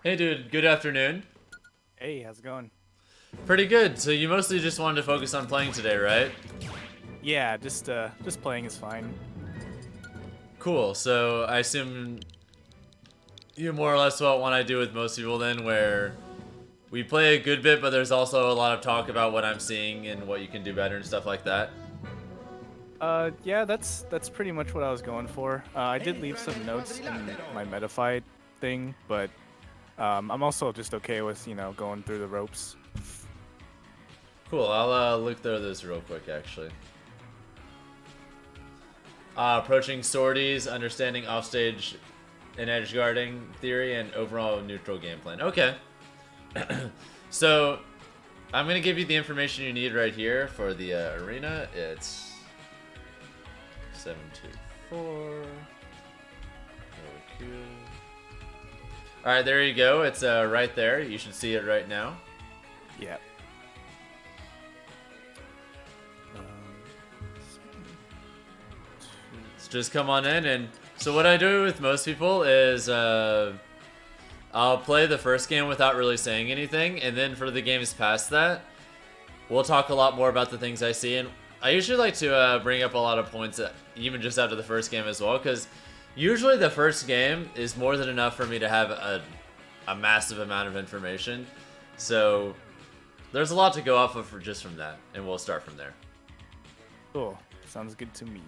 Hey dude, good afternoon. Hey, how's it going? Pretty good. So you mostly just wanted to focus on playing today, right? Yeah, just playing is fine. Cool. So I assume you more or less what I do with most people then, where we play a good bit, but there's also a lot of talk about what I'm seeing and what you can do better and stuff like that. Yeah, that's pretty much what I was going for. I did leave some notes in my Metafy thing, but I'm also just okay with going through the ropes. Cool. I'll look through this real quick, actually. Approaching sorties, understanding offstage and edge guarding theory, and overall neutral game plan. Okay. So I'm gonna give you the information you need right here for the arena. It's 724. All right, there you go. It's right there. You should see it right now. Yeah. So just come on in, and so what I do with most people is I'll play the first game without really saying anything, and then for the games past that, we'll talk a lot more about the things I see. And I usually like to bring up a lot of points, even just after the first game as well, because usually the first game is more than enough for me to have a massive amount of information. So there's a lot to go off of just from that, and we'll start from there. Cool. Sounds good to me.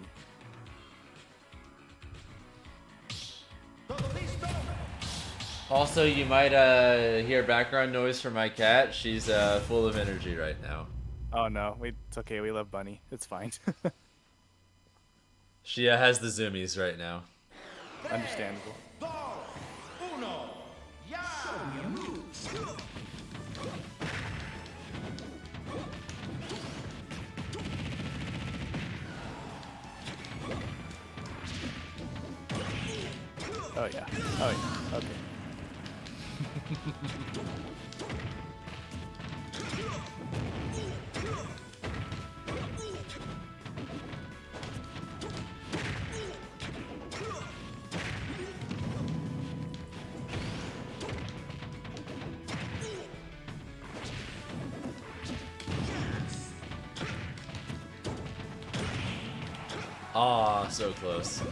Also, you might hear background noise from my cat. She's full of energy right now. Oh no, it's okay. We love Bunny. It's fine. She has the zoomies right now. Understandable. Oh yeah. Oh yeah. Okay. Aw, so close.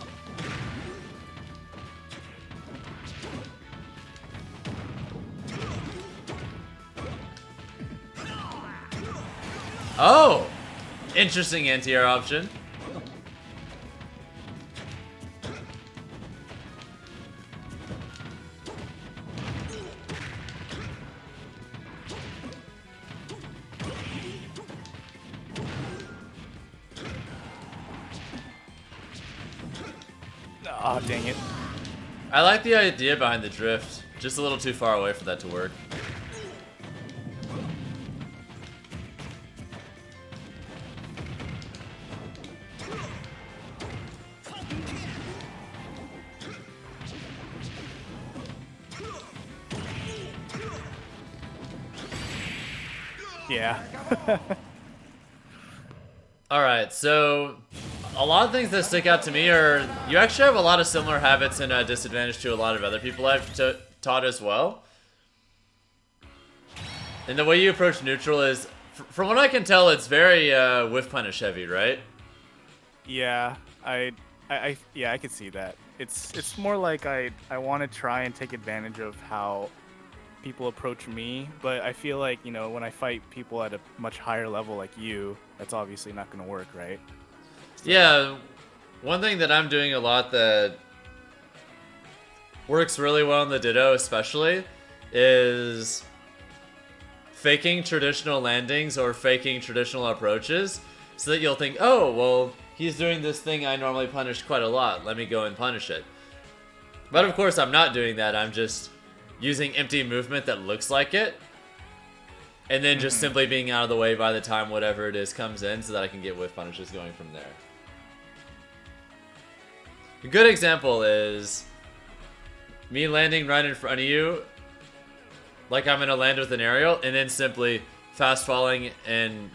Oh! Interesting anti-air option. Oh dang it. I like the idea behind the drift. Just a little too far away for that to work. Yeah. Alright, so a lot of things that stick out to me are you actually have a lot of similar habits and disadvantage to a lot of other people I've taught as well. And the way you approach neutral is, from what I can tell, it's very whiff punish heavy, right? Yeah, yeah, I could see that. It's more like I want to try and take advantage of how people approach me, but I feel like, when I fight people at a much higher level like you, that's obviously not going to work, right? So, Yeah, one thing that I'm doing a lot that works really well in the Ditto especially is faking traditional landings or faking traditional approaches so that you'll think, oh, well, he's doing this thing I normally punish quite a lot. Let me go and punish it. But of course, I'm not doing that. I'm just using empty movement that looks like it. And then just simply being out of the way by the time whatever it is comes in so that I can get whiff punishes going from there. A good example is me landing right in front of you like I'm gonna land with an aerial, and then simply fast falling and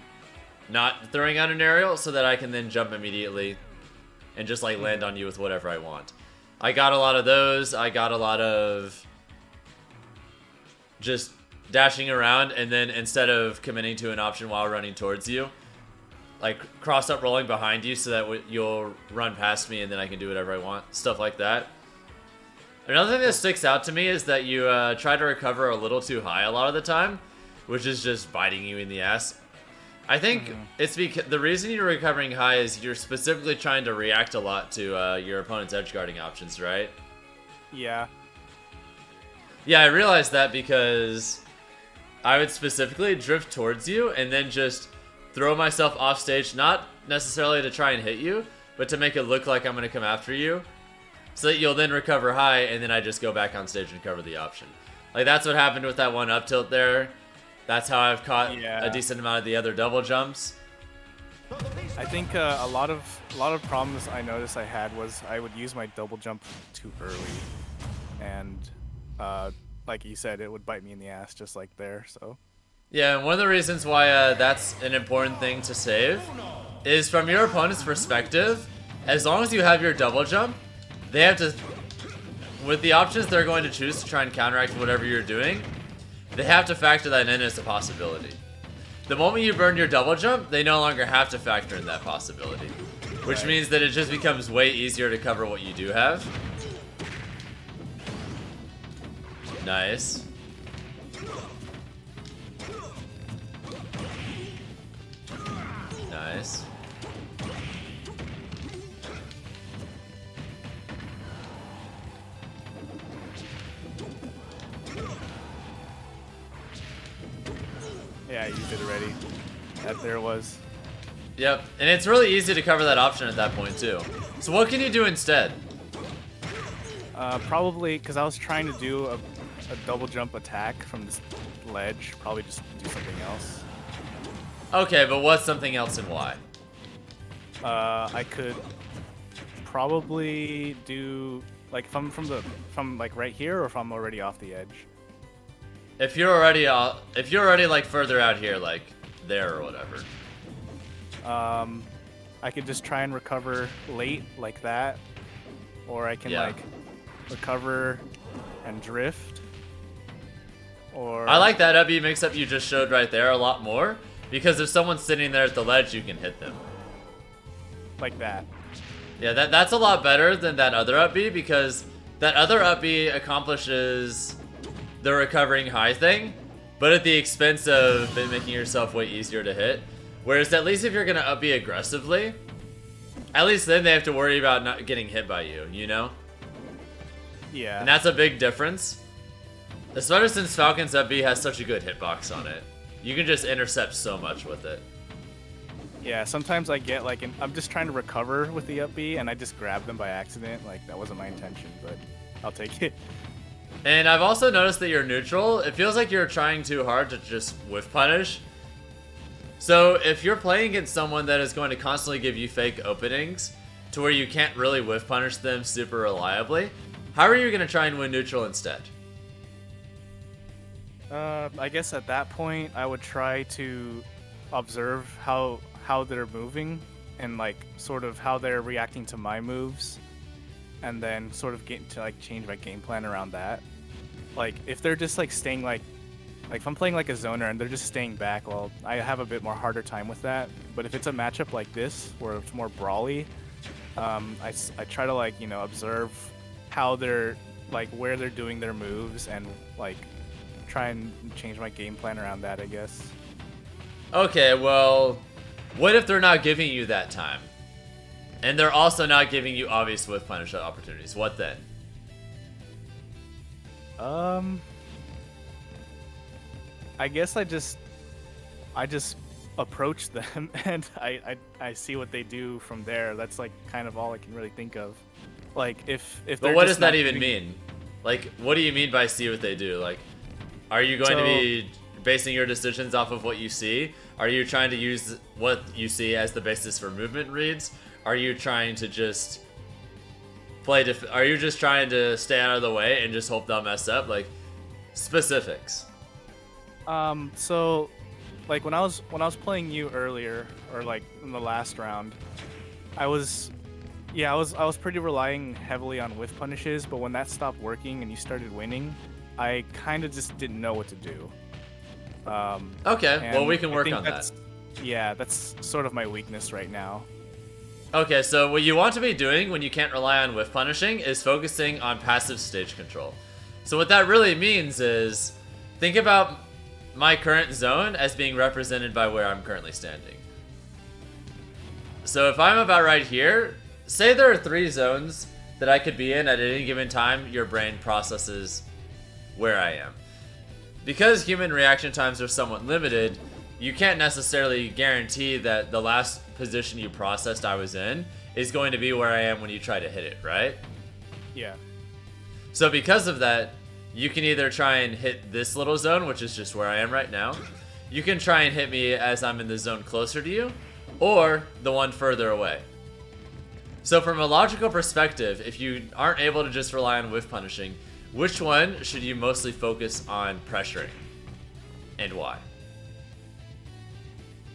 not throwing out an aerial so that I can then jump immediately and just like land on you with whatever I want. I got a lot of those. I got a lot of just dashing around, and then instead of committing to an option while running towards you, like cross up rolling behind you so that you'll run past me and then I can do whatever I want. Stuff like that. Another thing that sticks out to me is that you try to recover a little too high a lot of the time, which is just biting you in the ass. I think it's because the reason you're recovering high is you're specifically trying to react a lot to your opponent's edge guarding options, right? Yeah. Yeah, I realized that because I would specifically drift towards you and then just throw myself off stage, not necessarily to try and hit you, but to make it look like I'm going to come after you, so that you'll then recover high, and then I just go back on stage and cover the option. Like, that's what happened with that one up tilt there. That's how I've caught a decent amount of the other double jumps. I think a lot of problems I noticed I had was I would use my double jump too early, and like you said, it would bite me in the ass just like there. So yeah, and one of the reasons why that's an important thing to save is from your opponent's perspective. As long as you have your double jump, they have to, with the options they're going to choose to try and counteract whatever you're doing, they have to factor that in as a possibility. The moment you burn your double jump, they no longer have to factor in that possibility, which means that it just becomes way easier to cover what you do have. Nice. Nice. yeah, you did already. That there was. Yep, and it's really easy to cover that option at that point too. So what can you do instead? Probably because I was trying to do a double jump attack from this ledge. Probably just do something else. Okay, but what's something else and why? I could probably do like if I'm from like right here, or if I'm already off the edge. If you're already like further out here, like there or whatever. I could just try and recover late like that, or I can like recover and drift. Or I like that up-B mix-up you just showed right there a lot more, because if someone's sitting there at the ledge, you can hit them. Like that. Yeah, that's a lot better than that other up-B, because that other up-B accomplishes the recovering high thing, but at the expense of it making yourself way easier to hit. Whereas at least if you're gonna up-B aggressively, at least then they have to worry about not getting hit by you, you know? Yeah. And that's a big difference. Especially since Falcon's up-B has such a good hitbox on it. You can just intercept so much with it. Yeah, sometimes I get like, I'm just trying to recover with the up-B and I just grab them by accident. Like, that wasn't my intention, but I'll take it. And I've also noticed that you're neutral. It feels like you're trying too hard to just whiff punish. So if you're playing against someone that is going to constantly give you fake openings to where you can't really whiff punish them super reliably, how are you going to try and win neutral instead? I guess at that point I would try to observe how they're moving and like sort of how they're reacting to my moves, and then sort of get to like change my game plan around that. Like if they're just like staying like if I'm playing like a zoner and they're just staying back, well, I have a bit more harder time with that. But if it's a matchup like this where it's more brawly, I try to like, you know, observe how they're like where they're doing their moves and like try and change my game plan around that, I guess. Okay, well, what if they're not giving you that time? And they're also not giving you obvious whiff punish opportunities. What then? I guess I just approach them and I see what they do from there. That's like kind of all I can really think of. Like if But what does that even mean? Like, what do you mean by see what they do? Like, are you going to be basing your decisions off of what you see? Are you trying to use what you see as the basis for movement reads? Are you trying to just are you just trying to stay out of the way and just hope they'll mess up? Like, specifics. So like when I was playing you earlier, or like in the last round, I was pretty relying heavily on whiff punishes, but when that stopped working and you started winning, I kind of just didn't know what to do. Okay, well, And we can I work think on that. Yeah, that's sort of my weakness right now. Okay, so what you want to be doing when you can't rely on whiff punishing is focusing on passive stage control. So what that really means is, think about my current zone as being represented by where I'm currently standing. So if I'm about right here, say there are 3 zones that I could be in at any given time your brain processes where I am. Because human reaction times are somewhat limited, you can't necessarily guarantee that the last position you processed I was in is going to be where I am when you try to hit it, right? Yeah. So because of that, you can either try and hit this little zone, which is just where I am right now. You can try and hit me as I'm in the zone closer to you, or the one further away. So from a logical perspective, if you aren't able to just rely on whiff punishing, which one should you mostly focus on pressuring? And why?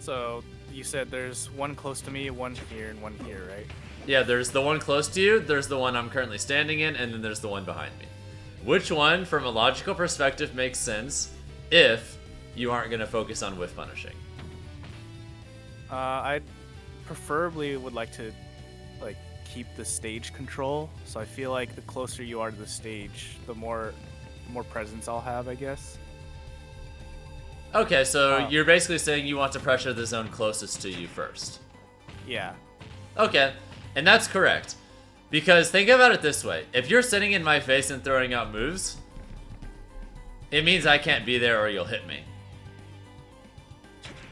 So you said there's one close to me, one here, and one here, right? Yeah, there's the one close to you, there's the one I'm currently standing in, and then there's the one behind me. Which one, from a logical perspective, makes sense if you aren't going to focus on whiff punishing? I preferably would like to keep the stage control. So I feel like the closer you are to the stage, the more presence I'll have, I guess. Okay, so you're basically saying you want to pressure the zone closest to you first. Yeah. Okay, and that's correct. Because think about it this way. If you're sitting in my face and throwing out moves, it means I can't be there or you'll hit me.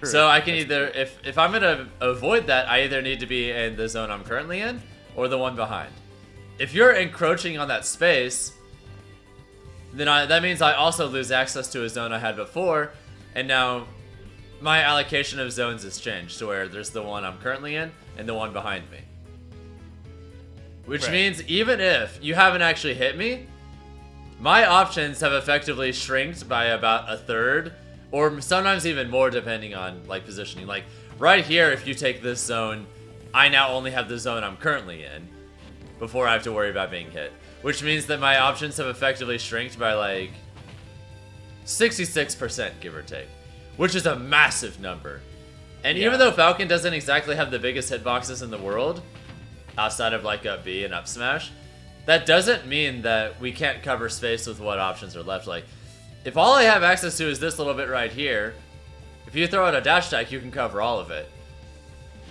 True. So I can either, if I'm going to avoid that, I either need to be in the zone I'm currently in or the one behind. If you're encroaching on that space, then that means I also lose access to a zone I had before, and now my allocation of zones has changed to where there's the one I'm currently in and the one behind me. Which means even if you haven't actually hit me, my options have effectively shrinked by about a third, or sometimes even more depending on positioning. Like right here, if you take this zone, I now only have the zone I'm currently in before I have to worry about being hit. Which means that my options have effectively shrinked by 66%, give or take. Which is a massive number. And even though Falcon doesn't exactly have the biggest hitboxes in the world, outside of up B and up smash, that doesn't mean that we can't cover space with what options are left. If all I have access to is this little bit right here, if you throw out a dash attack, you can cover all of it.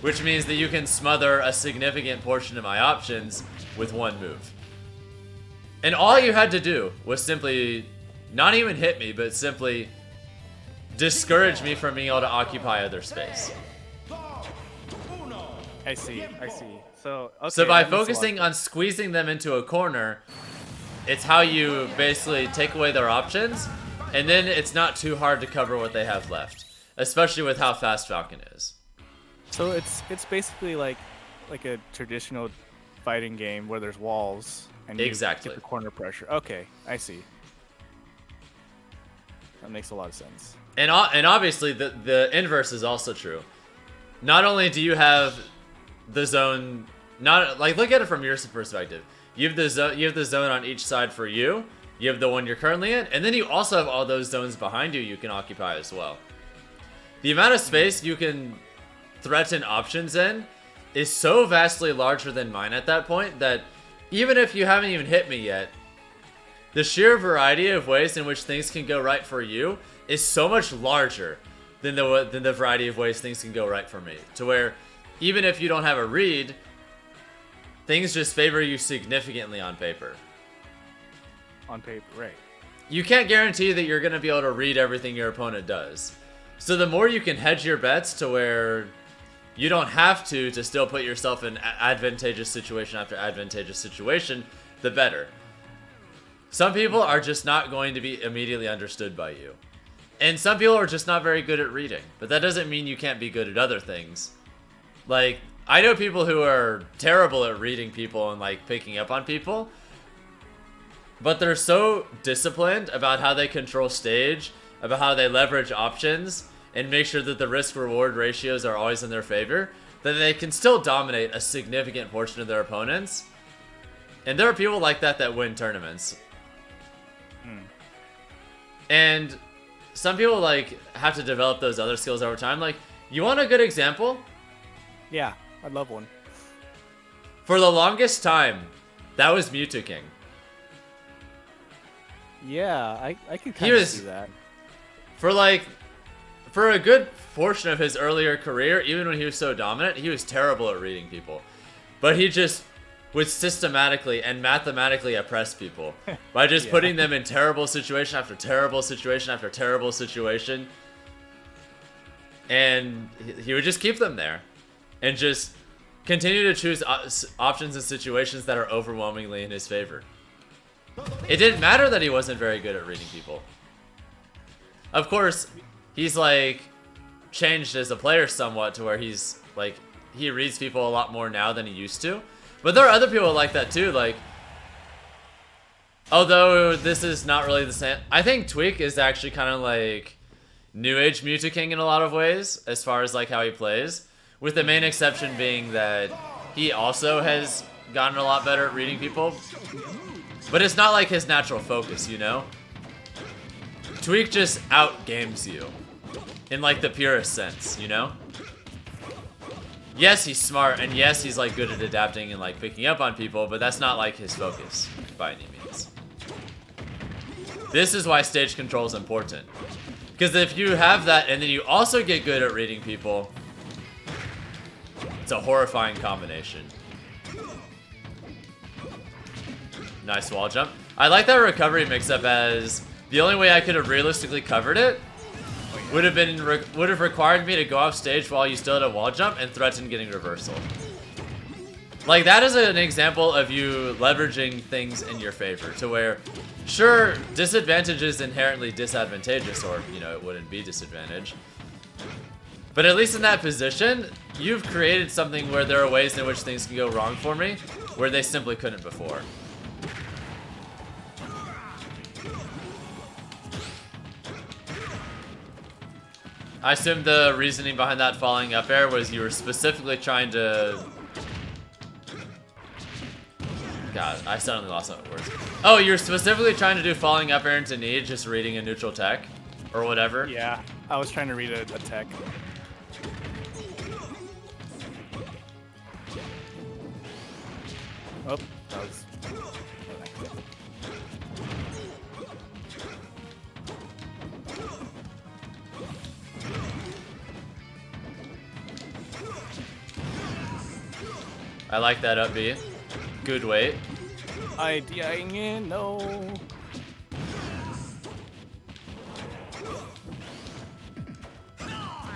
Which means that you can smother a significant portion of my options with one move. And all you had to do was simply not even hit me, but simply discourage me from being able to occupy other space. I see. So, okay, so by focusing on squeezing them into a corner, it's how you basically take away their options, and then it's not too hard to cover what they have left, especially with how fast Falcon is. So it's basically like a traditional fighting game where there's walls and you get the corner pressure. Okay, I see. That makes a lot of sense. And obviously the inverse is also true. Not only do you have the zone, look at it from your perspective. You have the zone on each side for you. You have the one you're currently in, and then you also have all those zones behind you can occupy as well. The amount of space you can threaten options in is so vastly larger than mine at that point that even if you haven't even hit me yet, the sheer variety of ways in which things can go right for you is so much larger than the variety of ways things can go right for me. To where even if you don't have a read, things just favor you significantly on paper. On paper, right. You can't guarantee that you're going to be able to read everything your opponent does. So the more you can hedge your bets to where you don't have to still put yourself in advantageous situation after advantageous situation, the better. Some people are just not going to be immediately understood by you. And some people are just not very good at reading. But that doesn't mean you can't be good at other things. I know people who are terrible at reading people and picking up on people. But they're so disciplined about how they control stage, about how they leverage options, and make sure that the risk-reward ratios are always in their favor, that they can still dominate a significant portion of their opponents. And there are people like that win tournaments. And some people like have to develop those other skills over time. Like, you want a good example? Yeah, I'd love one. For the longest time, that was Mewtwo King. Yeah, I could kind of see that. For a good portion of his earlier career, even when he was so dominant, he was terrible at reading people. But he just would systematically and mathematically oppress people by just putting them in terrible situation after terrible situation after terrible situation. And he would just keep them there and just continue to choose options and situations that are overwhelmingly in his favor. It didn't matter that he wasn't very good at reading people. Of course, he's like changed as a player somewhat to where he's like, he reads people a lot more now than he used to. But there are other people like that too, like, although this is not really the same. I think Tweak is actually kind of like New Age Mewtwo King in a lot of ways, as far as like how he plays. With the main exception being that he also has gotten a lot better at reading people. But it's not like his natural focus, you know? Tweak just outgames you. In like the purest sense, you know? Yes, he's smart, and yes, he's like good at adapting and like picking up on people, but that's not like his focus by any means. This is why stage control is important. Because if you have that and then you also get good at reading people, it's a horrifying combination. Nice wall jump. I like that recovery mix-up, as the only way I could have realistically covered it would have required me to go off stage while you still had a wall jump and threaten getting reversal. Like, that is an example of you leveraging things in your favor, to where, sure, disadvantage is inherently disadvantageous, or, you know, it wouldn't be disadvantage. But at least in that position, you've created something where there are ways in which things can go wrong for me, where they simply couldn't before. I assume the reasoning behind that falling up air was you were specifically trying to... God, I suddenly lost my words. Oh, you're specifically trying to do falling up air into knee, just reading a neutral tech? Or whatever? Yeah, I was trying to read a tech. Oh, that was... I like that up B. Good weight. No.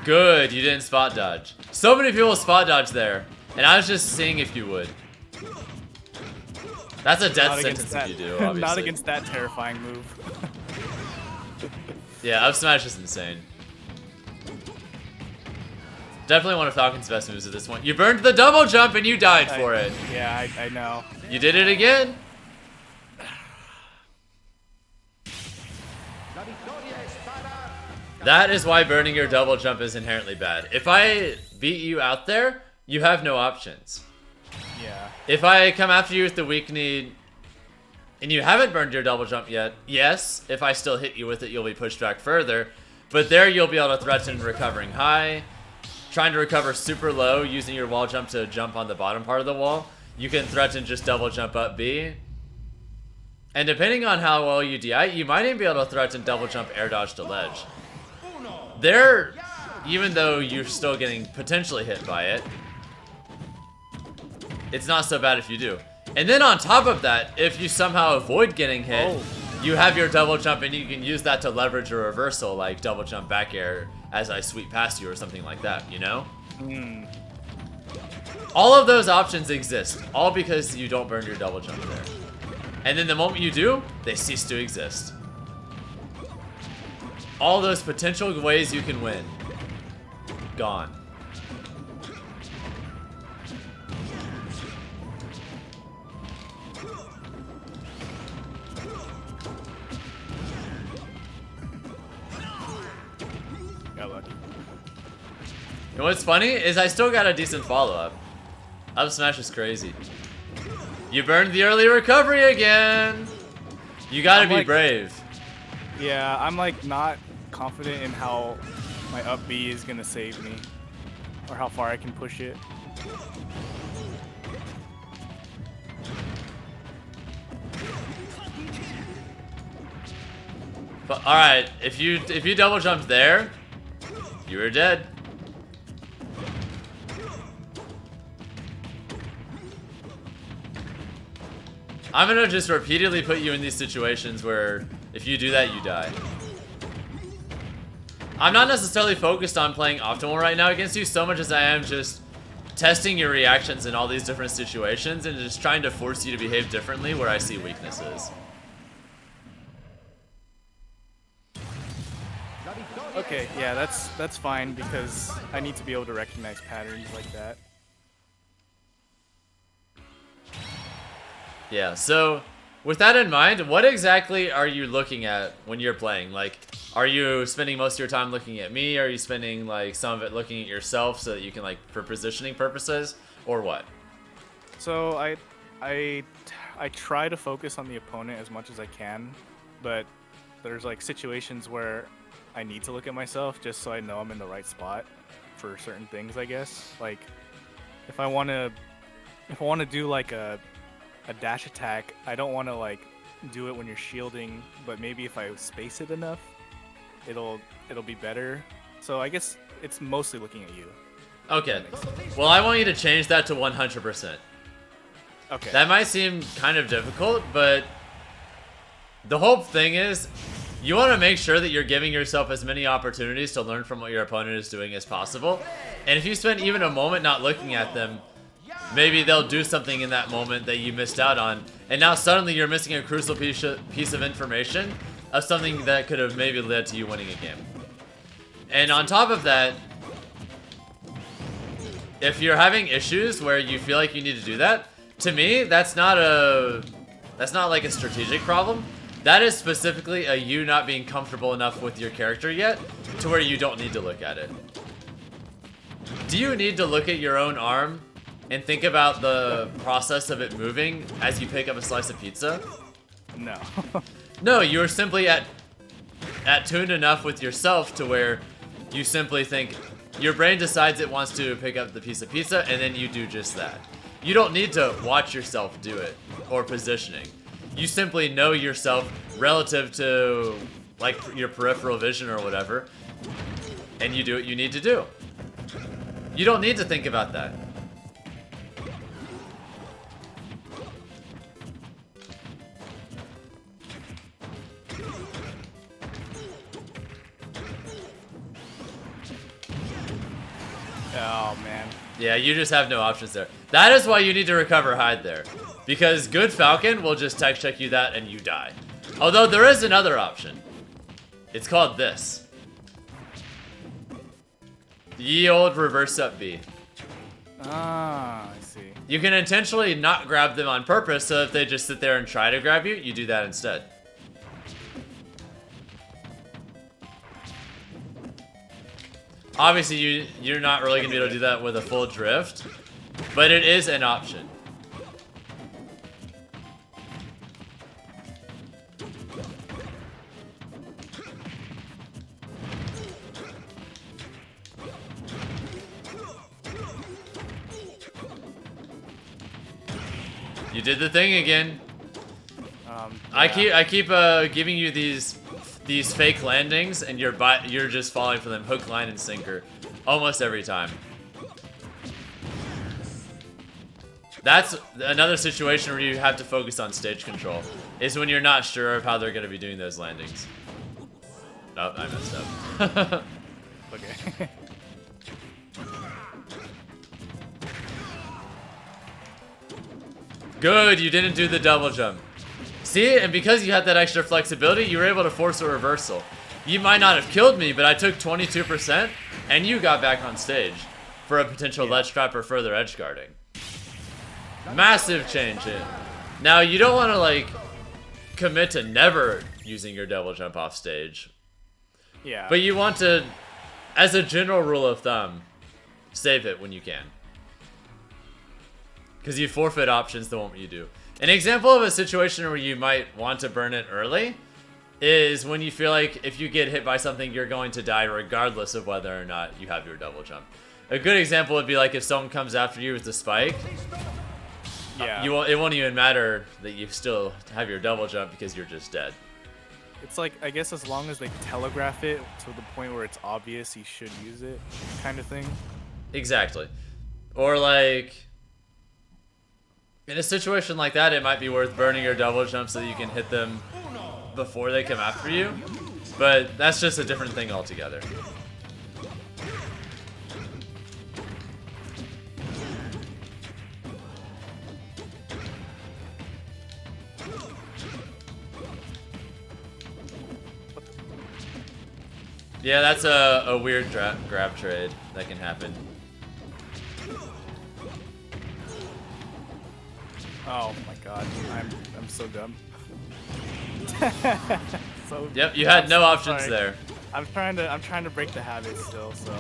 Good, you didn't spot dodge. So many people spot dodge there, and I was just seeing if you would. That's a death sentence if you do, obviously. Not against that terrifying move. Yeah, up smash is insane. Definitely one of Falcon's best moves at this point. You burned the double jump and you died for it. Yeah, I know. You did it again. That is why burning your double jump is inherently bad. If I beat you out there, you have no options. Yeah. If I come after you with the weak knee and you haven't burned your double jump yet, yes, if I still hit you with it, you'll be pushed back further. But there you'll be able to threaten recovering high. Trying to recover super low using your wall jump to jump on the bottom part of the wall. You can threaten just double jump up B. And depending on how well you DI, you might even be able to threaten double jump air dodge to ledge. There, even though you're still getting potentially hit by it, it's not so bad if you do. And then on top of that, if you somehow avoid getting hit, you have your double jump and you can use that to leverage a reversal, like double jump back air as I sweep past you or something like that, you know? All of those options exist, all because you don't burn your double jump there. And then the moment you do, they cease to exist. All those potential ways you can win, gone. And what's funny is I still got a decent follow-up. Up smash is crazy. You burned the early recovery again. You gotta be brave. Yeah, I'm like not confident in how my up B is gonna save me, or how far I can push it. But all right, if you double jumped there, you were dead. I'm gonna just repeatedly put you in these situations where if you do that, you die. I'm not necessarily focused on playing optimal right now against you so much as I am just testing your reactions in all these different situations and just trying to force you to behave differently where I see weaknesses. Okay, yeah, that's fine because I need to be able to recognize patterns like that. Yeah, so with that in mind, what exactly are you looking at when you're playing? Like, are you spending most of your time looking at me? Are you spending like some of it looking at yourself so that you can like for positioning purposes, or what? So I try to focus on the opponent as much as I can, but there's like situations where I need to look at myself just so I know I'm in the right spot for certain things, I guess. Like if I want to do like a dash attack, I don't want to like do it when you're shielding, but maybe if I space it enough, it'll be better. So I guess it's mostly looking at you. Okay. Well, I want you to change that to 100%. Okay. That might seem kind of difficult, but the whole thing is you want to make sure that you're giving yourself as many opportunities to learn from what your opponent is doing as possible. And if you spend even a moment not looking at them, maybe they'll do something in that moment that you missed out on. And now suddenly you're missing a crucial piece of information of something that could have maybe led to you winning a game. And on top of that, if you're having issues where you feel like you need to do that, to me, that's not like a strategic problem. That is specifically a you not being comfortable enough with your character yet to where you don't need to look at it. Do you need to look at your own arm and think about the process of it moving as you pick up a slice of pizza? No. No, you're simply tuned enough with yourself to where you simply think your brain decides it wants to pick up the piece of pizza and then you do just that. You don't need to watch yourself do it or positioning. You simply know yourself relative to like your peripheral vision or whatever, and you do what you need to do. You don't need to think about that. Oh man. Yeah, you just have no options there. That is why you need to recover hide there. Because good Falcon will just tech check you that and you die. Although there is another option. It's called this. Ye old reverse up B. Ah, I see. You can intentionally not grab them on purpose, so if they just sit there and try to grab you, you do that instead. Obviously, you're not really going to be able to do that with a full drift, but it is an option. You did the thing again. Yeah. I keep giving you these fake landings, and you're just falling for them hook, line, and sinker almost every time. That's another situation where you have to focus on stage control, is when you're not sure of how they're going to be doing those landings. Oh, I messed up. Okay. Good, you didn't do the double jump. See, and because you had that extra flexibility, you were able to force a reversal. You might not have killed me, but I took 22%, and you got back on stage for a potential ledge trap or further edge guarding. Massive change in. Now, you don't want to, like, commit to never using your double jump off stage. Yeah. But you want to, as a general rule of thumb, save it when you can. Because you forfeit options the moment you do. An example of a situation where you might want to burn it early is when you feel like if you get hit by something, you're going to die regardless of whether or not you have your double jump. A good example would be like if someone comes after you with the spike. Yeah. It won't even matter that you still have your double jump because you're just dead. It's like, I guess as long as they telegraph it to the point where it's obvious you should use it, kind of thing. Exactly. Or like, in a situation like that, it might be worth burning your double jump so that you can hit them before they come after you. But that's just a different thing altogether. Yeah, that's a weird grab trade that can happen. Oh my god, I'm so dumb. So Yep, you had no options sorry. there. I'm trying to break the habit still, so.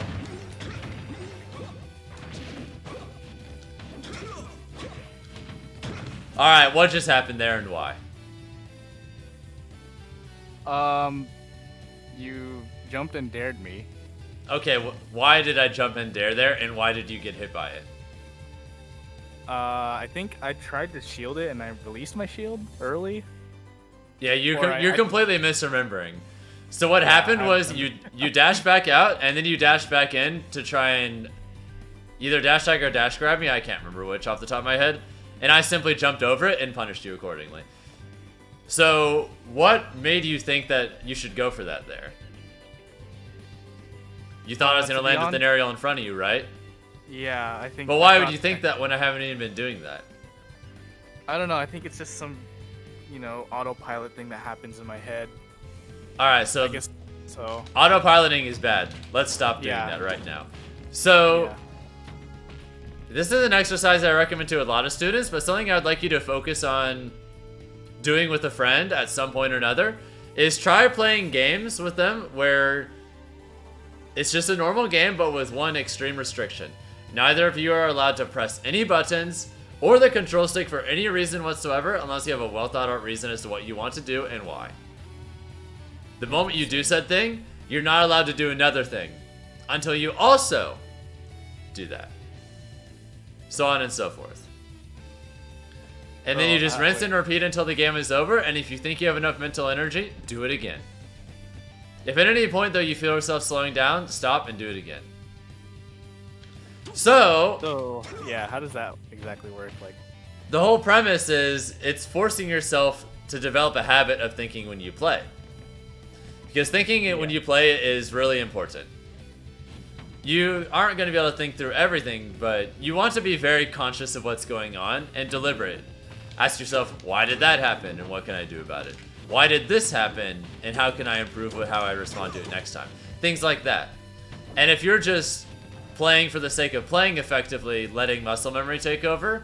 All right, what just happened there and why? You jumped and dared me. Okay, why did I jump and dare there, and why did you get hit by it? I think I tried to shield it and I released my shield early. Yeah, you're completely misremembering. So what happened was you dashed back out, and then you dashed back in to try and either dash tag or dash grab me. I can't remember which off the top of my head. And I simply jumped over it and punished you accordingly. So what made you think that you should go for that there? You thought I was going to land with an aerial in front of you, right? Yeah, I think. But why would you think that when I haven't even been doing that? I don't know. I think it's just some, autopilot thing that happens in my head. All right, so I guess so. Autopiloting is bad. Let's stop doing that right now. So this is an exercise I recommend to a lot of students, but something I'd like you to focus on doing with a friend at some point or another is try playing games with them where it's just a normal game, but with one extreme restriction. Neither of you are allowed to press any buttons or the control stick for any reason whatsoever unless you have a well thought out reason as to what you want to do and why. The moment you do said thing, you're not allowed to do another thing until you also do that. So on and so forth. And then you just rinse and repeat until the game is over, and if you think you have enough mental energy, do it again. If at any point though you feel yourself slowing down, stop and do it again. So yeah, how does that exactly work? Like, the whole premise is it's forcing yourself to develop a habit of thinking when you play. Because thinking it when you play is really important. You aren't going to be able to think through everything, but you want to be very conscious of what's going on and deliberate. Ask yourself, why did that happen and what can I do about it? Why did this happen and how can I improve with how I respond to it next time? Things like that. And if you're just playing for the sake of playing effectively, letting muscle memory take over,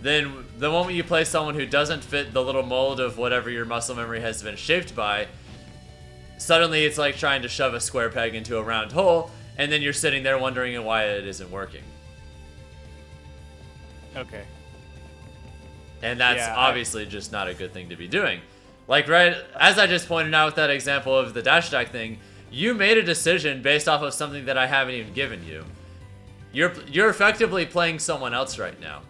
then the moment you play someone who doesn't fit the little mold of whatever your muscle memory has been shaped by, suddenly it's like trying to shove a square peg into a round hole, and then you're sitting there wondering why it isn't working. Okay. And that's obviously just not a good thing to be doing. Like, right, as I just pointed out with that example of the dash attack thing, you made a decision based off of something that I haven't even given you. You're effectively playing someone else right now.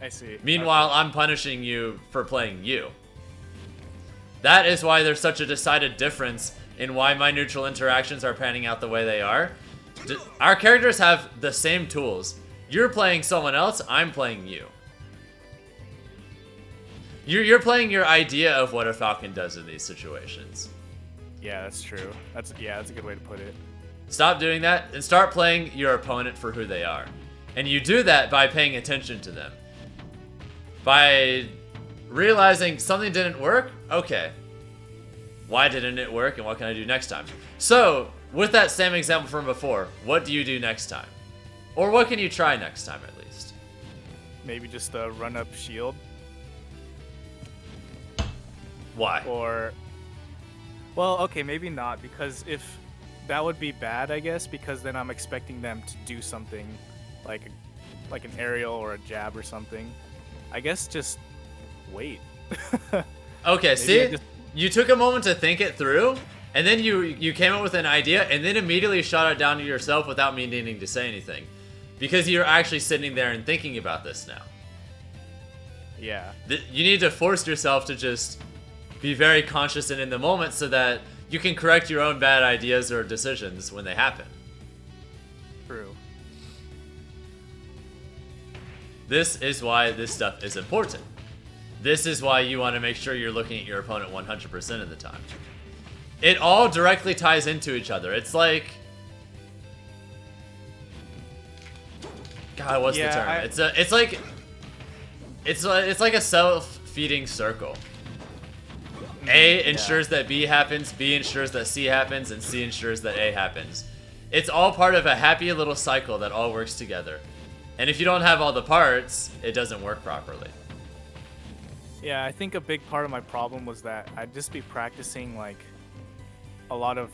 I see. Meanwhile, I'm punishing you for playing you. That is why there's such a decided difference in why my neutral interactions are panning out the way they are. Our characters have the same tools. You're playing someone else, I'm playing you. You're playing your idea of what a Falcon does in these situations. Yeah, that's true. That's a good way to put it. Stop doing that and start playing your opponent for who they are. And you do that by paying attention to them. By realizing something didn't work, okay. Why didn't it work and what can I do next time? So, with that same example from before, what do you do next time? Or what can you try next time at least? Maybe just a run-up shield. Why? Or, well, okay, maybe not, because if that would be bad, I guess, because then I'm expecting them to do something like an aerial or a jab or something. I guess just wait. Okay, see? you took a moment to think it through, and then you came up with an idea, and then immediately shot it down to yourself without me needing to say anything. Because you're actually sitting there and thinking about this now. Yeah. You need to force yourself to just be very conscious and in the moment so that you can correct your own bad ideas or decisions when they happen. True. This is why this stuff is important. This is why you want to make sure you're looking at your opponent 100% of the time. It all directly ties into each other. It's like... God, what's the term? It's like a self-feeding circle. A ensures that B happens, B ensures that C happens, and C ensures that A happens. It's all part of a happy little cycle that all works together. And if you don't have all the parts, it doesn't work properly. Yeah, I think a big part of my problem was that I'd just be practicing like a lot of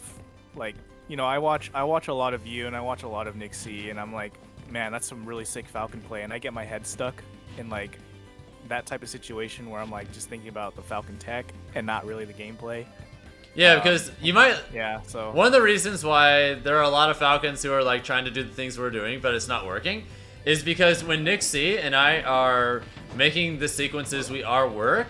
like, you know, I watch a lot of you and I watch a lot of Nick C, and I'm like, man, that's some really sick Falcon play, and I get my head stuck in like that type of situation where I'm like just thinking about the Falcon tech and not really the gameplay. Yeah, because you might... Yeah, so... One of the reasons why there are a lot of Falcons who are like trying to do the things we're doing, but it's not working, is because when Nick C and I are making the sequences we are work,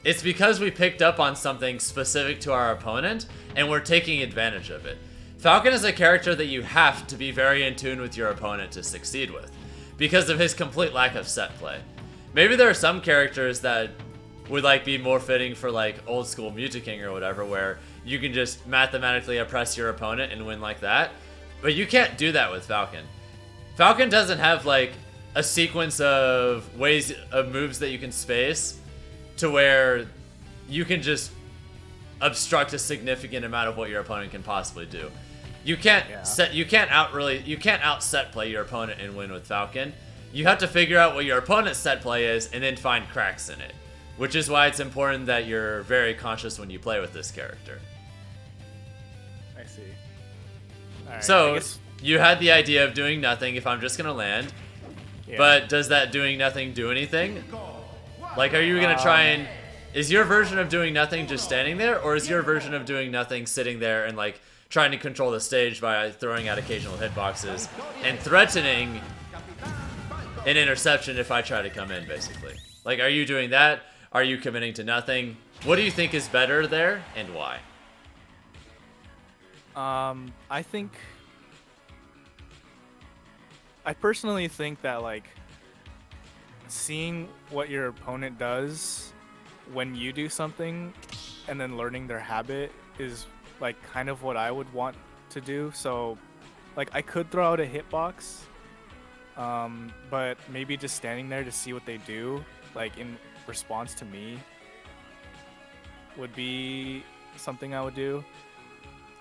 it's because we picked up on something specific to our opponent, and we're taking advantage of it. Falcon is a character that you have to be very in tune with your opponent to succeed with, because of his complete lack of set play. Maybe there are some characters that would like be more fitting for like old school Mutaking or whatever, where you can just mathematically oppress your opponent and win like that. But you can't do that with Falcon. Falcon doesn't have like a sequence of ways of moves that you can space to where you can just obstruct a significant amount of what your opponent can possibly do. You can't out set play your opponent and win with Falcon. You have to figure out what your opponent's set play is and then find cracks in it, which is why it's important that you're very conscious when you play with this character. I see. All right, so you had the idea of doing nothing if I'm just gonna land, but does that doing nothing do anything? Like, are you gonna try and... Is your version of doing nothing just standing there, or is your version of doing nothing sitting there and like trying to control the stage by throwing out occasional hitboxes and threatening an interception if I try to come in, basically? Like, are you doing that? Are you committing to nothing? What do you think is better there, and why? I personally think that like seeing what your opponent does when you do something and then learning their habit is like kind of what I would want to do. So like I could throw out a hitbox, but maybe just standing there to see what they do like in response to me would be something I would do.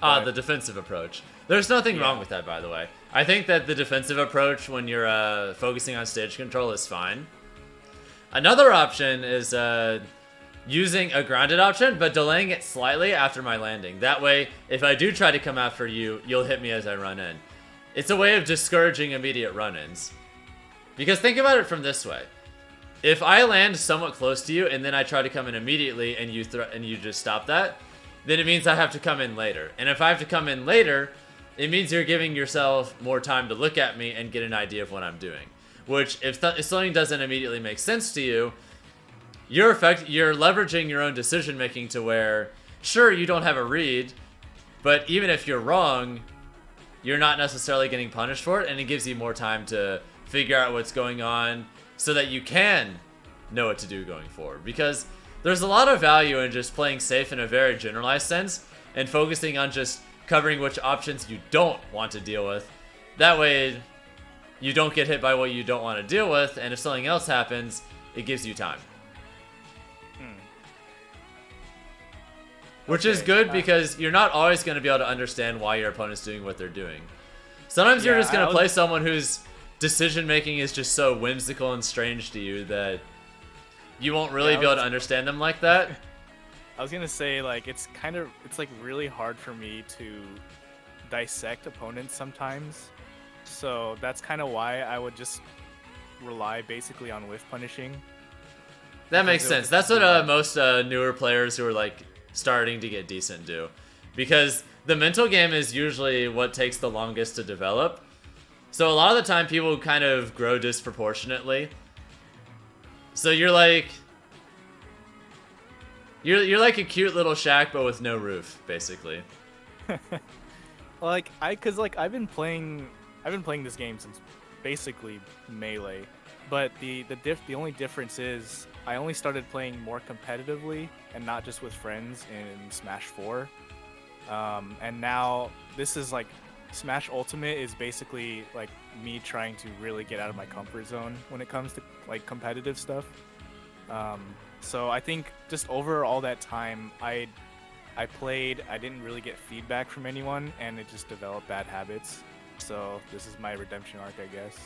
The defensive approach. There's nothing wrong with that, by the way. I think that the defensive approach when you're focusing on stage control is fine. Another option is using a grounded option, but delaying it slightly after my landing. That way, if I do try to come after you, you'll hit me as I run in. It's a way of discouraging immediate run-ins. Because think about it from this way. If I land somewhat close to you and then I try to come in immediately and you just stop that, then it means I have to come in later. And if I have to come in later, it means you're giving yourself more time to look at me and get an idea of what I'm doing. Which, if something doesn't immediately make sense to you, you're leveraging your own decision making to where, sure, you don't have a read, but even if you're wrong, you're not necessarily getting punished for it, and it gives you more time to figure out what's going on so that you can know what to do going forward. Because there's a lot of value in just playing safe in a very generalized sense and focusing on just covering which options you don't want to deal with. That way, you don't get hit by what you don't want to deal with, and if something else happens, it gives you time. Which is good because you're not always going to be able to understand why your opponent's doing what they're doing. Sometimes you're just going to play someone whose decision making is just so whimsical and strange to you that you won't really be able to understand them like that. I was going to say, like, it's like really hard for me to dissect opponents sometimes. So that's kind of why I would just rely basically on whiff punishing. That makes sense. That's what most newer players who are like starting to get decent do. Because the mental game is usually what takes the longest to develop. So a lot of the time people kind of grow disproportionately. So you're like... You're like a cute little shack, but with no roof, basically. Like I've been playing this game since basically Melee, but the only difference is I only started playing more competitively and not just with friends in Smash 4. And now this is like Smash Ultimate is basically like me trying to really get out of my comfort zone when it comes to like competitive stuff. So I think just over all that time, I played, I didn't really get feedback from anyone, and it just developed bad habits. So this is my redemption arc, I guess.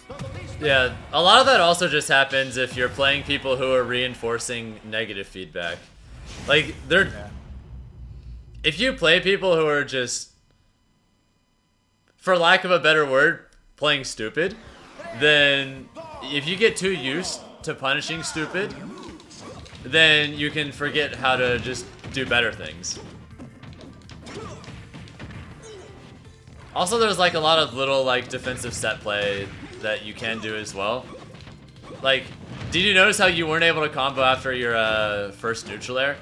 Yeah, a lot of that also just happens if you're playing people who are reinforcing negative feedback. Like, if you play people who are just, for lack of a better word, playing stupid, then if you get too used to punishing stupid, then you can forget how to just do better things. Also, there's like a lot of little like defensive set play that you can do as well. Like, did you notice how you weren't able to combo after your first neutral air?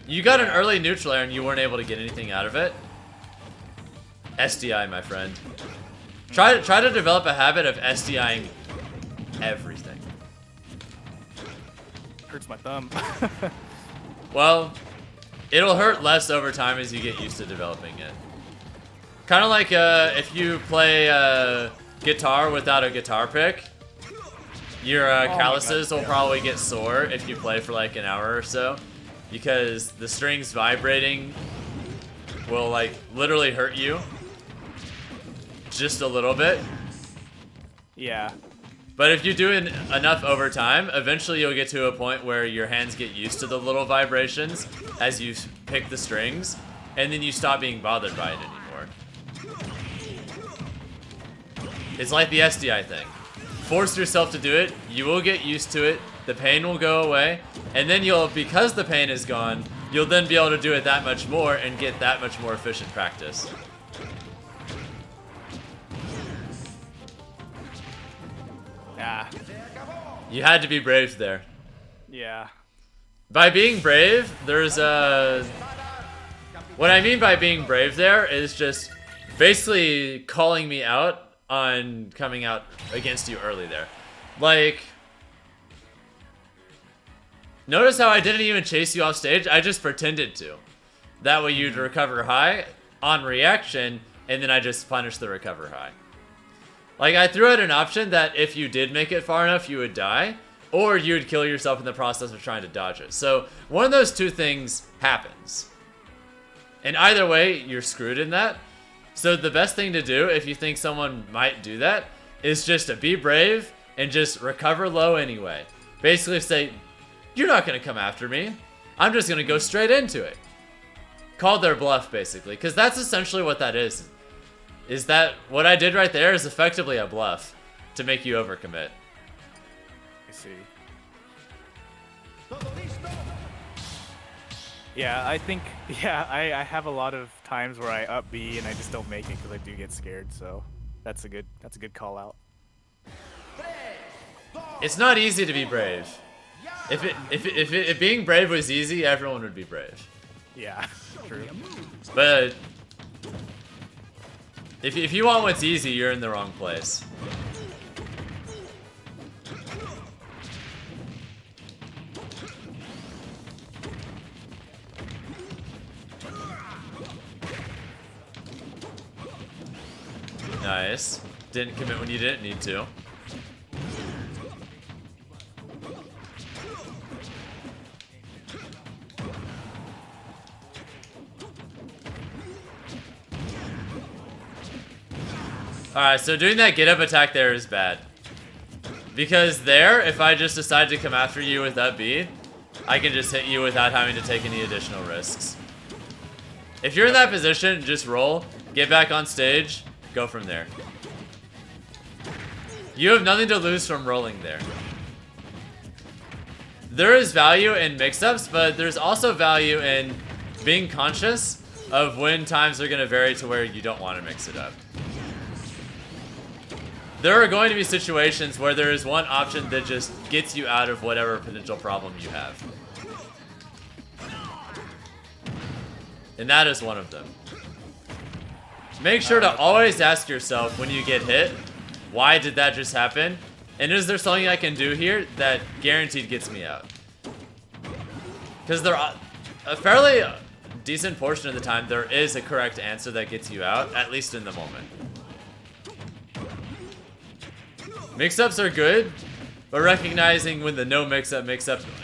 You got an early neutral air and you weren't able to get anything out of it. SDI, my friend. Try to develop a habit of SDIing everything. Hurts my thumb. Well, it'll hurt less over time as you get used to developing it. Kind of like if you play guitar without a guitar pick, your calluses will probably get sore if you play for like an hour or so, because the strings vibrating will like literally hurt you just a little bit. Yeah. But if you do it enough over time, eventually you'll get to a point where your hands get used to the little vibrations as you pick the strings, and then you stop being bothered by it anymore. It's like the SDI thing. Force yourself to do it, you will get used to it, the pain will go away, and then because the pain is gone, you'll then be able to do it that much more and get that much more efficient practice. Yeah. You had to be brave there. Yeah. By being brave, there's what I mean by being brave there is just basically calling me out on coming out against you early there. Like, notice how I didn't even chase you off stage? I just pretended to. That way you'd recover high on reaction, and then I just punished the recover high. Like, I threw out an option that if you did make it far enough, you would die, or you would kill yourself in the process of trying to dodge it. So, one of those two things happens. And either way, you're screwed in that. So, the best thing to do, if you think someone might do that, is just to be brave and just recover low anyway. Basically say, you're not going to come after me. I'm just going to go straight into it. Call their bluff, basically. Because that's essentially what that is. Is that what I did right there is effectively a bluff to make you overcommit. I see. Yeah, I think, I have a lot of times where I up B and I just don't make it because I do get scared, so that's a good call out. It's not easy to be brave. If being brave was easy, everyone would be brave. Yeah, true. But if you want what's easy, you're in the wrong place. Nice. Didn't commit when you didn't need to. Alright, so doing that get up attack there is bad. Because there, if I just decide to come after you with that B, I can just hit you without having to take any additional risks. If you're in that position, just roll, get back on stage, go from there. You have nothing to lose from rolling there. There is value in mix-ups, but there's also value in being conscious of when times are going to vary to where you don't want to mix it up. There are going to be situations where there is one option that just gets you out of whatever potential problem you have. And that is one of them. Make sure to always ask yourself when you get hit, why did that just happen? And is there something I can do here that guaranteed gets me out? Because there are a fairly decent portion of the time, there is a correct answer that gets you out, at least in the moment. Mix-ups are good, but recognizing when the no mix-up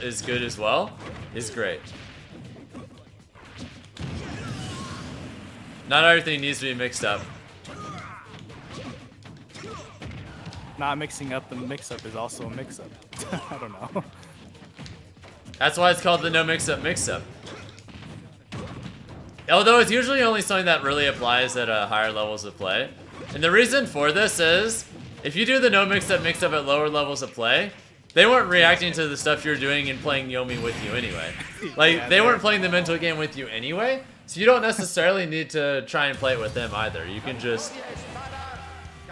is good as well is great. Not everything needs to be mixed up. Not mixing up the mix-up is also a mix-up. I don't know. That's why it's called the no mix-up mix-up. Although it's usually only something that really applies at higher levels of play. And the reason for this is, if you do the no mix-up at lower levels of play, they weren't reacting to the stuff you're doing and playing Yomi with you anyway. Like, Yeah, they weren't playing the mental game with you anyway, so you don't necessarily need to try and play it with them either. You can just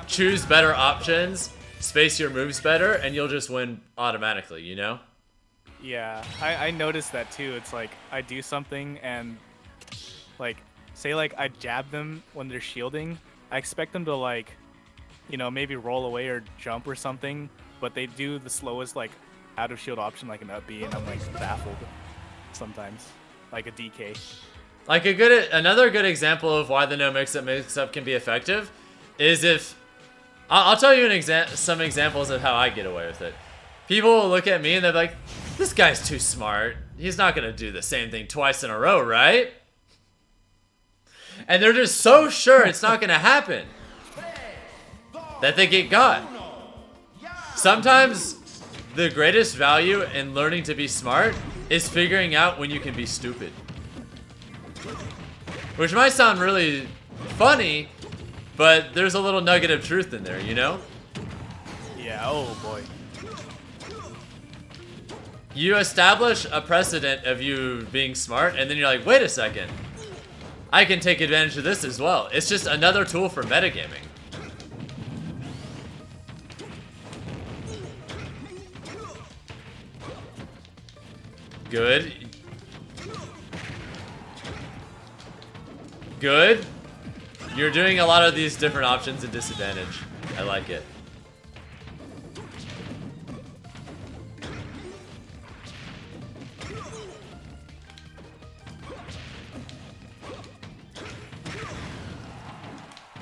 choose better options, space your moves better, and you'll just win automatically, you know? Yeah, I noticed that too. It's like, I do something and, like, say like I jab them when they're shielding. I expect them to, like, you know, maybe roll away or jump or something, but they do the slowest, like, out of shield option, like an up B, and I'm like baffled sometimes, like a DK. Like another good example of why the no mix-up can be effective is if I'll tell you some examples of how I get away with it. People will look at me and they're like, "This guy's too smart. He's not gonna do the same thing twice in a row, right?" And they're just so sure it's not gonna happen that they get got. Sometimes the greatest value in learning to be smart is figuring out when you can be stupid. Which might sound really funny, but there's a little nugget of truth in there, you know? Yeah, oh boy. You establish a precedent of you being smart, and then you're like, wait a second. I can take advantage of this as well. It's just another tool for metagaming. Good. Good. You're doing a lot of these different options at disadvantage. I like it.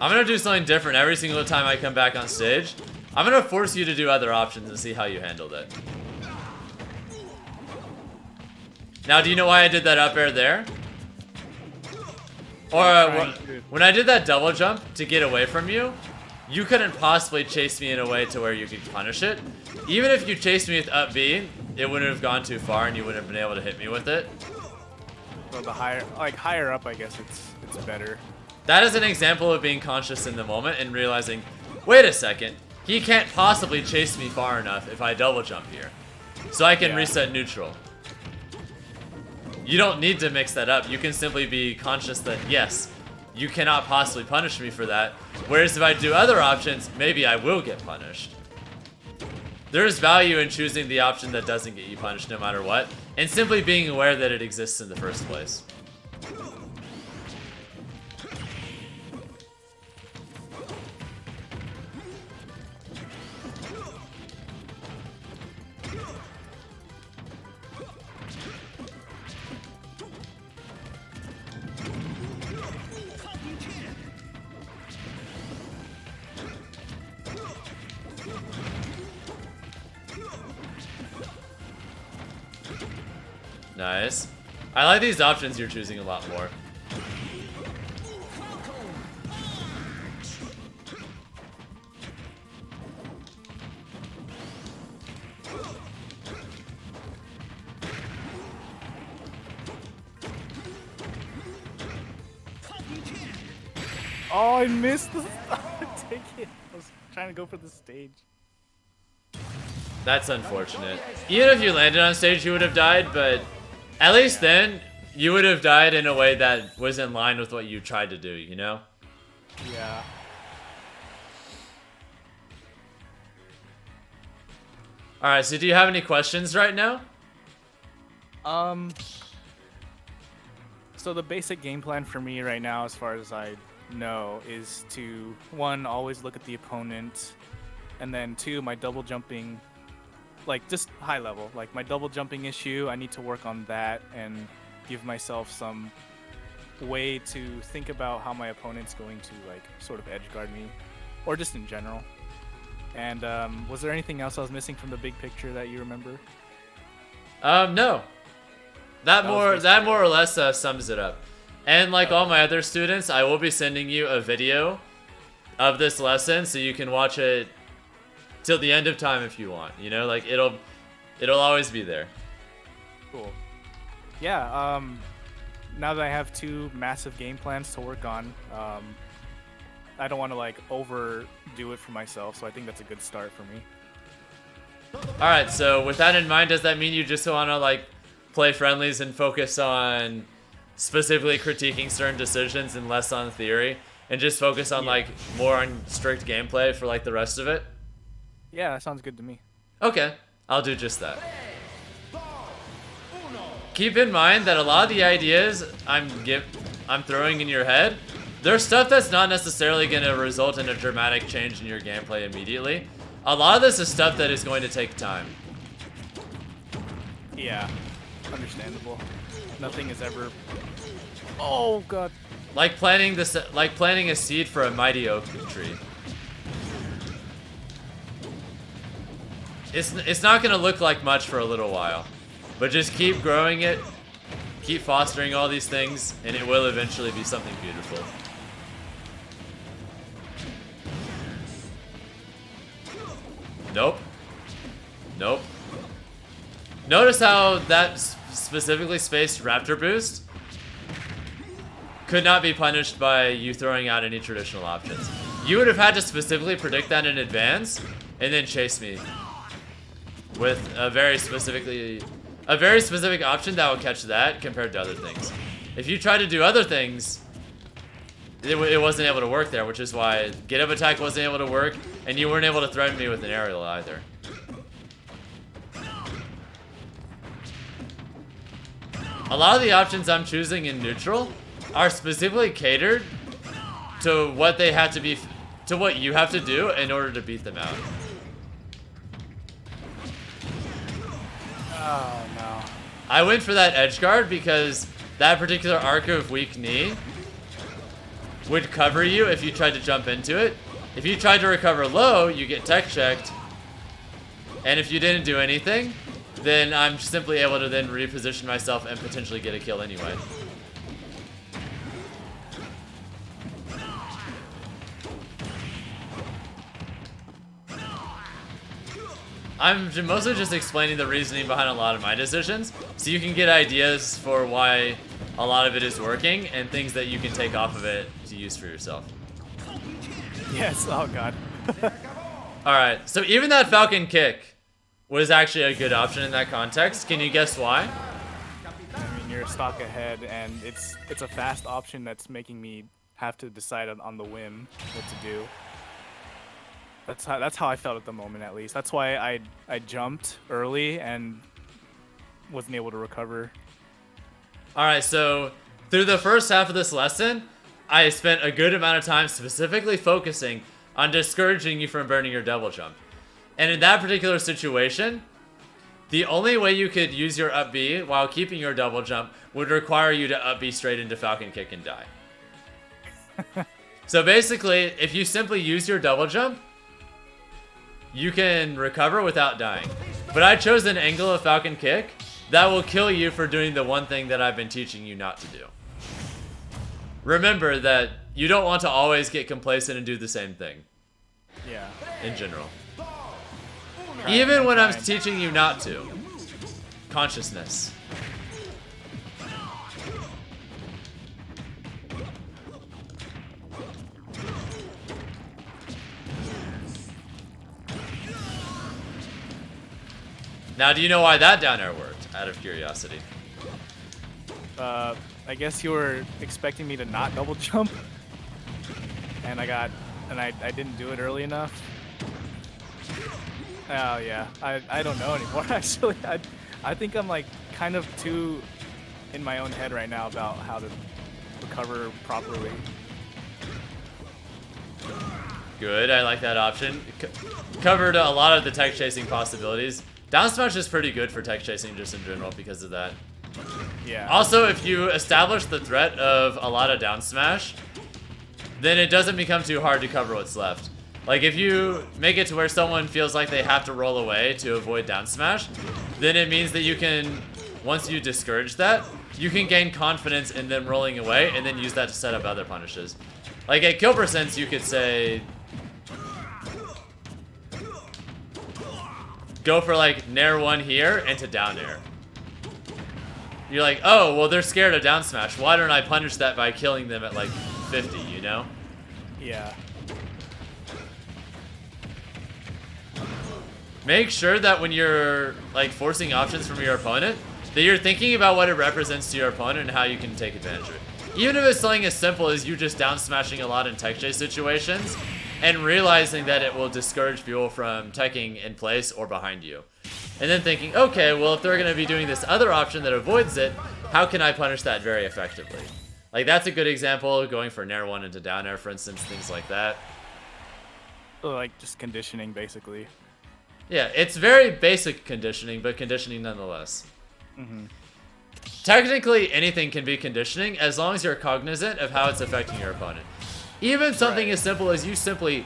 I'm gonna do something different every single time I come back on stage. I'm gonna force you to do other options and see how you handled it. Now, do you know why I did that up air there? Or when I did that double jump to get away from you, you couldn't possibly chase me in a way to where you could punish it. Even if you chased me with up B, it wouldn't have gone too far and you wouldn't have been able to hit me with it. Well, the higher up, I guess it's better. That is an example of being conscious in the moment and realizing, wait a second, he can't possibly chase me far enough if I double jump here. So I can reset neutral. You don't need to mix that up. You can simply be conscious that, yes, you cannot possibly punish me for that. Whereas if I do other options, maybe I will get punished. There is value in choosing the option that doesn't get you punished no matter what, and simply being aware that it exists in the first place. Nice. I like these options you're choosing a lot more. Oh, I missed the take it. I was trying to go for the stage. That's unfortunate. Even if you landed on stage, you would have died, but at least then, you would have died in a way that was in line with what you tried to do, you know? Yeah. Alright, so do you have any questions right now? So the basic game plan for me right now, as far as I know, is to, one, always look at the opponent, and then two, my double jumping, like just high level, like my double jumping issue, I need to work on that and give myself some way to think about how my opponent's going to like sort of edge guard me, or just in general. And was there anything else I was missing from the big picture that you remember? No. That more or less sums it up. And like all my other students, I will be sending you a video of this lesson so you can watch it till the end of time if you want. You know, like it'll always be there. Cool. Yeah, now that I have two massive game plans to work on, I don't want to like overdo it for myself, so I think that's a good start for me. Alright, so with that in mind, does that mean you just want to like play friendlies and focus on specifically critiquing certain decisions and less on theory, and just focus on like more on strict gameplay for like the rest of it? Yeah, that sounds good to me. Okay, I'll do just that. Keep in mind that a lot of the ideas I'm throwing in your head, there's stuff that's not necessarily going to result in a dramatic change in your gameplay immediately. A lot of this is stuff that is going to take time. Yeah, understandable. Nothing is ever. Oh god. Like planting a seed for a mighty oak tree. It's not going to look like much for a little while, but just keep growing it, keep fostering all these things, and it will eventually be something beautiful. Nope. Nope. Notice how that specifically spaced raptor boost could not be punished by you throwing out any traditional options. You would have had to specifically predict that in advance and then chase me with a very specific option that will catch that compared to other things. If you try to do other things, it wasn't able to work there, which is why get up attack wasn't able to work, and you weren't able to threaten me with an aerial either. A lot of the options I'm choosing in neutral are specifically catered to what they have to be, to what you have to do in order to beat them out. Oh no. I went for that edge guard because that particular arc of weak knee would cover you if you tried to jump into it. If you tried to recover low, you get tech checked. And if you didn't do anything, then I'm simply able to then reposition myself and potentially get a kill anyway. I'm mostly just explaining the reasoning behind a lot of my decisions, so you can get ideas for why a lot of it is working and things that you can take off of it to use for yourself. Yes, oh god. Alright, so even that Falcon kick was actually a good option in that context. Can you guess why? I mean, you're a stock ahead, and it's a fast option that's making me have to decide on the whim what to do. That's how I felt at the moment, at least. That's why I jumped early and wasn't able to recover. Alright, so through the first half of this lesson, I spent a good amount of time specifically focusing on discouraging you from burning your double jump. And in that particular situation, the only way you could use your up B while keeping your double jump would require you to up B straight into Falcon kick and die. So basically, if you simply use your double jump, you can recover without dying. But I chose an angle of Falcon kick that will kill you for doing the one thing that I've been teaching you not to do. Remember that you don't want to always get complacent and do the same thing. Yeah. In general. Even when I'm teaching you not to. Consciousness. Now, do you know why that down air worked, out of curiosity? I guess you were expecting me to not double jump, and I didn't do it early enough. Oh yeah, I don't know anymore. Actually, I think I'm like kind of too in my own head right now about how to recover properly. Good, I like that option. Covered a lot of the tech chasing possibilities. Down smash is pretty good for tech chasing just in general because of that. Yeah. Also, if you establish the threat of a lot of down smash, then it doesn't become too hard to cover what's left. Like if you make it to where someone feels like they have to roll away to avoid down smash, then it means that you can, once you discourage that, you can gain confidence in them rolling away and then use that to set up other punishes. Like at kill percents, you could say, go for like nair 1 here and to down air. You're like, oh, well they're scared of down smash. Why don't I punish that by killing them at like 50, you know? Yeah. Make sure that when you're like forcing options from your opponent, that you're thinking about what it represents to your opponent and how you can take advantage of it. Even if it's something as simple as you just down smashing a lot in tech chase situations and realizing that it will discourage people from teching in place or behind you. And then thinking, okay, well if they're going to be doing this other option that avoids it, how can I punish that very effectively? Like that's a good example, going for nair 1 into down air, for instance, things like that. Like just conditioning, basically. Yeah, it's very basic conditioning, but conditioning nonetheless. Mm-hmm. Technically, anything can be conditioning as long as you're cognizant of how it's affecting your opponent. Even something as simple as you simply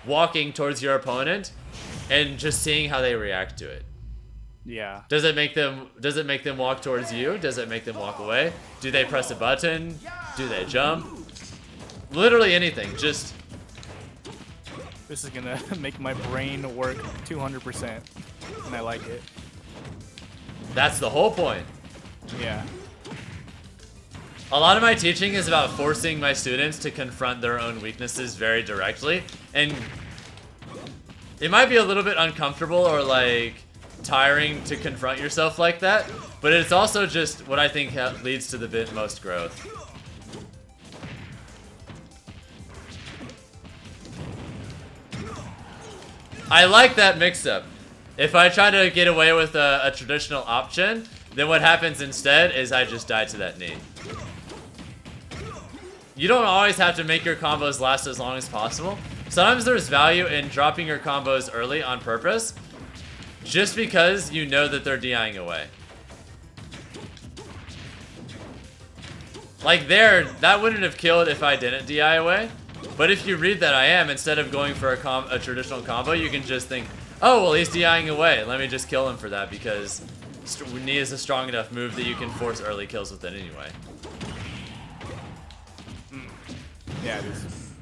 walking towards your opponent and just seeing how they react to it. Yeah. Does it make them walk towards you? Does it make them walk away? Do they press a button? Do they jump? Literally anything. Just this is gonna make my brain work 200%, and I like it. that's the whole point. Yeah. A lot of my teaching is about forcing my students to confront their own weaknesses very directly, and it might be a little bit uncomfortable or like tiring to confront yourself like that, but it's also just what I think leads to the most growth. I like that mix-up. If I try to get away with a traditional option, then what happens instead is I just die to that knee. You don't always have to make your combos last as long as possible. Sometimes there's value in dropping your combos early on purpose, just because you know that they're DIing away. Like there, that wouldn't have killed if I didn't DI away. But if you read that I am, instead of going for a traditional combo, you can just think, oh, well, he's DIing away. Let me just kill him for that because knee is a strong enough move that you can force early kills with it anyway. Yeah, it is.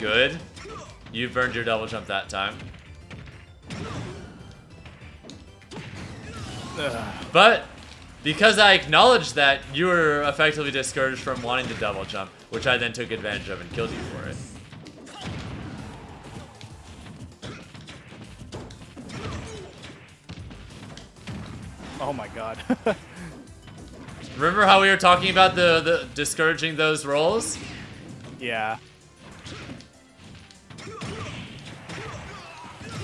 Good. You burned your double jump that time. But because I acknowledged that, you were effectively discouraged from wanting to double jump, which I then took advantage of and killed you for it. Oh my god. Remember how we were talking about the discouraging those rolls? Yeah.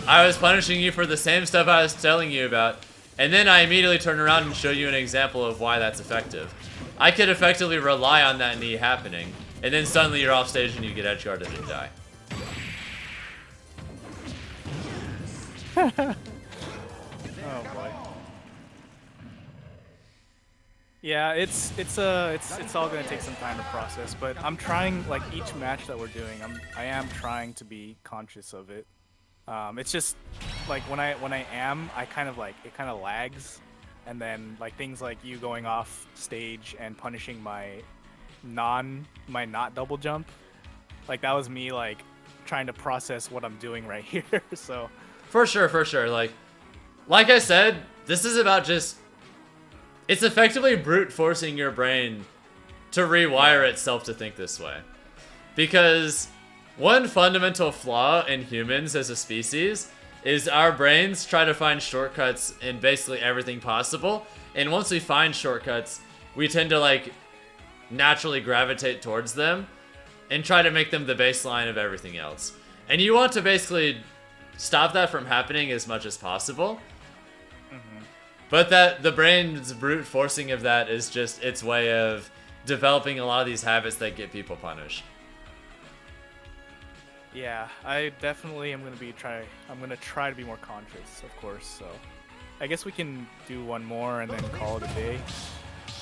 I was punishing you for the same stuff I was telling you about, and then I immediately turn around and show you an example of why that's effective. I could effectively rely on that knee happening, and then suddenly you're off stage and you get edge guarded and die. Oh boy. Yeah, it's all gonna take some time to process, but I'm trying, like each match that we're doing, I am trying to be conscious of it. It's just like when I am, I kind of like it kind of lags, and then like things like you going off stage and punishing my not double jump, like that was me like trying to process what I'm doing right here. So For sure. Like I said, this is about just, it's effectively brute forcing your brain to rewire itself to think this way. Because one fundamental flaw in humans as a species is our brains try to find shortcuts in basically everything possible. And once we find shortcuts, we tend to like naturally gravitate towards them and try to make them the baseline of everything else. And you want to basically stop that from happening as much as possible. But that the brain's brute forcing of that is just its way of developing a lot of these habits that get people punished. Yeah, I definitely am gonna try to be more conscious, of course. So, I guess we can do one more and then call it a day.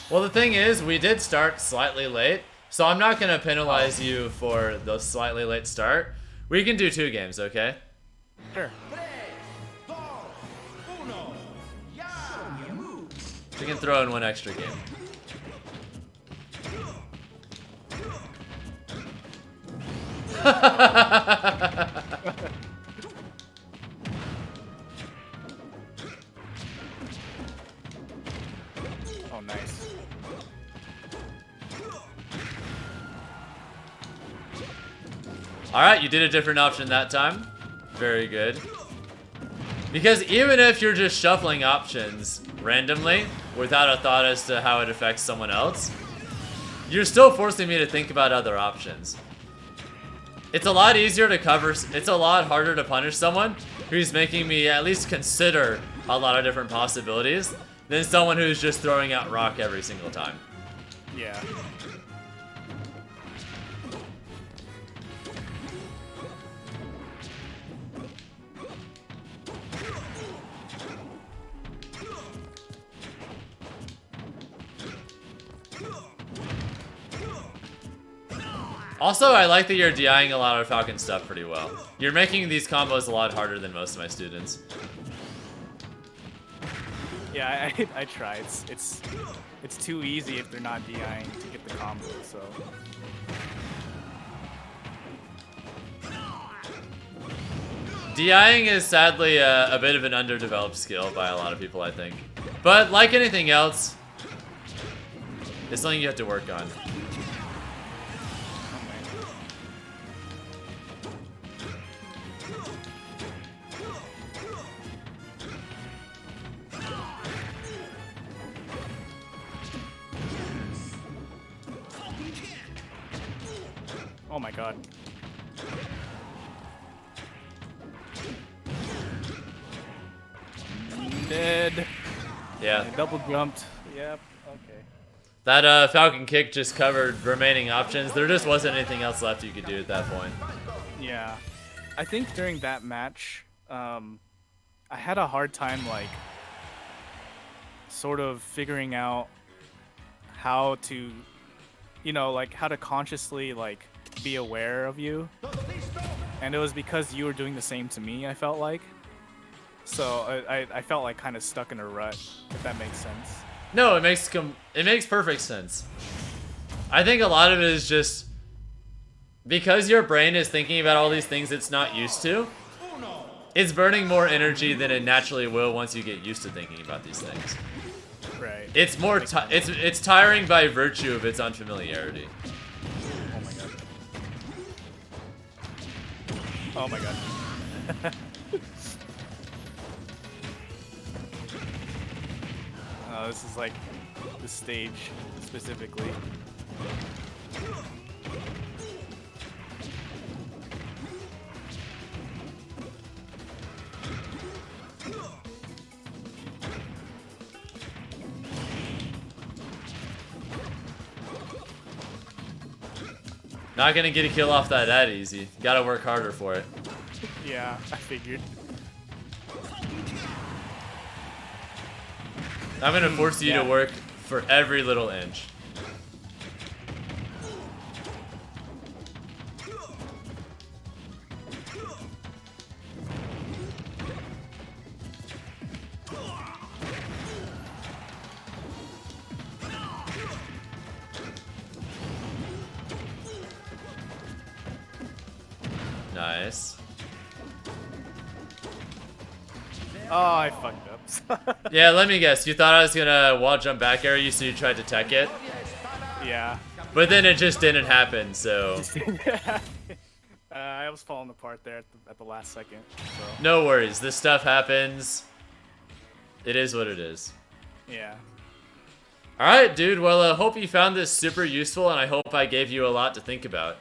Well, the thing is, we did start slightly late, so I'm not gonna penalize you for the slightly late start. We can do 2 games, okay? Sure. We can throw in 1 extra game. Oh, nice. Alright, you did a different option that time. Very good. Because even if you're just shuffling options randomly, without a thought as to how it affects someone else, you're still forcing me to think about other options. It's a lot easier to cover, it's a lot harder to punish someone who's making me at least consider a lot of different possibilities than someone who's just throwing out rock every single time. Yeah. Also, I like that you're DIing a lot of Falcon stuff pretty well. You're making these combos a lot harder than most of my students. Yeah, I try. It's too easy if they're not DIing to get the combo, so. DIing is sadly a bit of an underdeveloped skill by a lot of people, I think. But like anything else, it's something you have to work on. Oh my god. Dead. Yeah. I double jumped. Yep. Okay. That Falcon kick just covered remaining options. There just wasn't anything else left you could do at that point. Yeah. I think during that match, I had a hard time, like, sort of figuring out how to, you know, like, how to consciously, like, be aware of you. And it was because you were doing the same to me, I felt like. So I felt like kind of stuck in a rut, if that makes sense. No, it makes perfect sense. I think a lot of it is just because your brain is thinking about all these things it's not used to. It's burning more energy than it naturally will once you get used to thinking about these things. Right. It's more it's tiring by virtue of its unfamiliarity. Oh my god. Oh, this is like the stage specifically. Not gonna get a kill off that easy. Gotta work harder for it. Yeah, I figured. I'm gonna force you to work for every little inch. Nice. Oh, I fucked up. Yeah, let me guess. You thought I was gonna wall jump back air you, so you tried to tech it? Yeah. But then it just didn't happen, so... I I was falling apart there at the last second. So. No worries. This stuff happens. It is what it is. Yeah. Alright, dude. Well, hope you found this super useful, and I hope I gave you a lot to think about.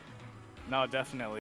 No, definitely.